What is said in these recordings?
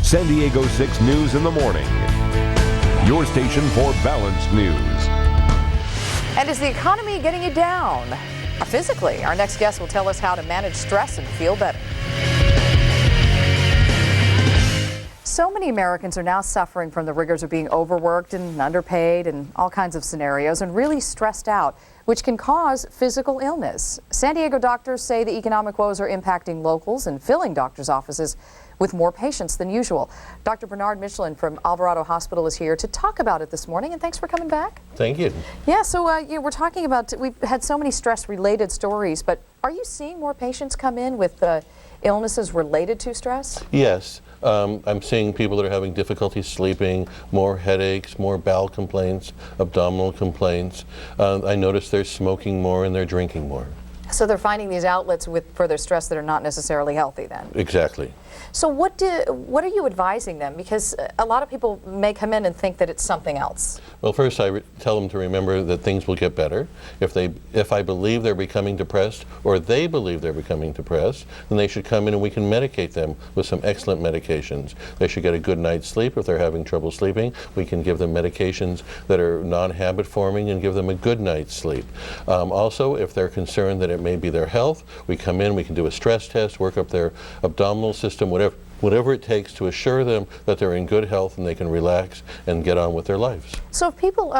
San Diego 6 News in the Morning. Your station for balanced news. And is the economy getting you down? Physically, our next guest will tell us how to manage stress and feel better. So many Americans are now suffering from the rigors of being overworked and underpaid and all kinds of scenarios and really stressed out, which can cause physical illness. San Diego doctors say the economic woes are impacting locals and filling doctors' offices with more patients than usual. Dr. Bernard Michelin from Alvarado Hospital is here to talk about it this morning, and thanks for coming back. Thank you. Yeah, so we're talking about, we've had so many stress-related stories, but are you seeing more patients come in with illnesses related to stress? Yes. I'm seeing people that are having difficulty sleeping, more headaches, more bowel complaints, abdominal complaints. I notice they're smoking more and they're drinking more. So they're finding these outlets for their stress that are not necessarily healthy then? Exactly. So what are you advising them? Because a lot of people may come in and think that it's something else. Well, first I tell them to remember that things will get better. If I believe they're becoming depressed or they believe they're becoming depressed, then they should come in and we can medicate them with some excellent medications. They should get a good night's sleep. If they're having trouble sleeping, we can give them medications that are non-habit forming and give them a good night's sleep. Also, if they're concerned that it may be their health, we come in, we can do a stress test, work up their abdominal system, whatever it takes to assure them that they're in good health and they can relax and get on with their lives. So if people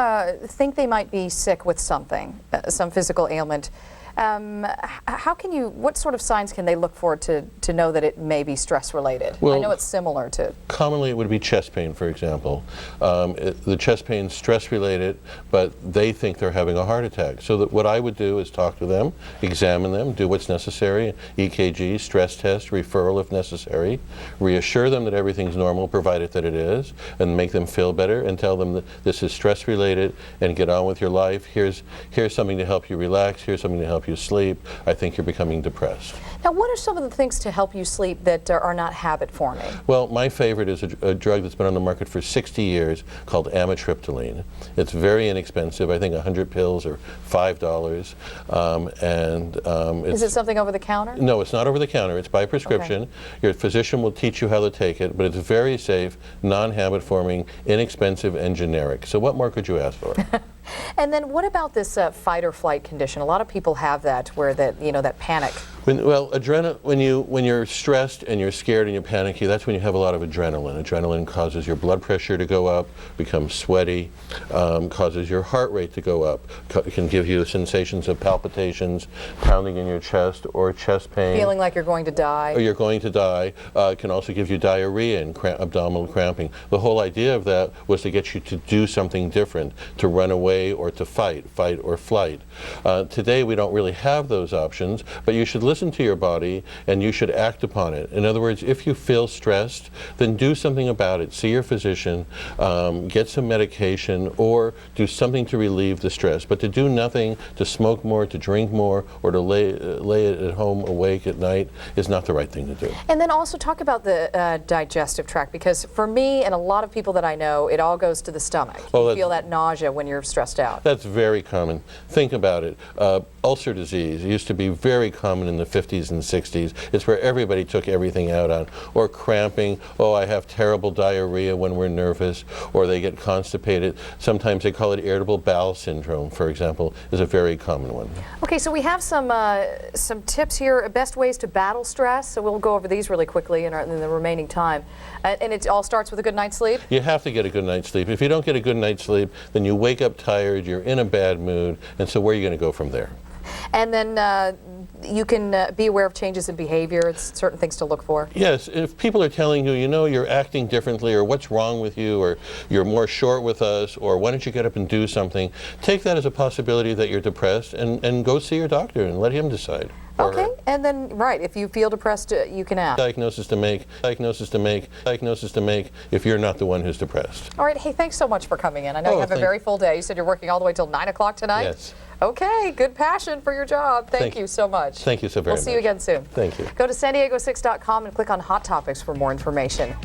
think they might be sick with something, some physical ailment, what sort of signs can they look for to know that it may be stress related? Well, I know it's similar to... Commonly it would be chest pain, for example. The chest pain is stress related, but they think they're having a heart attack. So what I would do is talk to them, examine them, do what's necessary, EKG, stress test, referral if necessary, reassure them that everything's normal, provided that it is, and make them feel better and tell them that this is stress related and get on with your life. Here's something to help you relax, here's something to help you sleep. I think you're becoming depressed. Now, what are some of the things to help you sleep that are not habit forming? Well, my favorite is a drug that's been on the market for 60 years called amitriptyline. It's very inexpensive. I think 100 pills are $5. Is it something over the counter? No, it's not over the counter. It's by prescription. Okay. Your physician will teach you how to take it, but it's very safe, non-habit forming, inexpensive, and generic. So what more could you ask for? And then what about this fight or flight condition? A lot of people have that, where that panic. When you're stressed and you're scared and you're panicky, that's when you have a lot of adrenaline. Adrenaline causes your blood pressure to go up, become sweaty, causes your heart rate to go up. It can give you sensations of palpitations, pounding in your chest, or chest pain. Feeling like you're going to die. Or you're going to die. It can also give you diarrhea and abdominal cramping. The whole idea of that was to get you to do something different, to run away or to fight or flight. Today we don't really have those options, but you should listen to your body and you should act upon it. In other words, if you feel stressed, then do something about it. See your physician, get some medication, or do something to relieve the stress. But to do nothing, to smoke more, to drink more, or to lay at home awake at night is not the right thing to do. And then also talk about the digestive tract, because for me and a lot of people that I know, it all goes to the stomach. You feel that nausea when you're stressed out. That's very common. Think about it. Ulcer disease used to be very common in the 50s and 60s. It's where everybody took everything out on. Or cramping. Oh, I have terrible diarrhea when we're nervous. Or they get constipated. Sometimes they call it irritable bowel syndrome, for example, is a very common one. Okay, so we have some tips here, best ways to battle stress. So we'll go over these really quickly in the remaining time. And it all starts with a good night's sleep? You have to get a good night's sleep. If you don't get a good night's sleep, then you wake up tired, you're in a bad mood, and so where are you going to go from there? And then you can be aware of changes in behavior. It's certain things to look for. Yes, if people are telling you, you're acting differently, or what's wrong with you, or you're more short with us, or why don't you get up and do something, take that as a possibility that you're depressed and go see your doctor and let him decide. Okay, and then, right, if you feel depressed, you can ask. Diagnosis to make if you're not the one who's depressed. All right, hey, thanks so much for coming in. I know you have a very full day. You said you're working all the way till 9 o'clock tonight? Yes. Okay, good passion for your job. Thank you so much. Thank you so very much. We'll see you again soon. Thank you. Go to san diego6.com and click on Hot Topics for more information.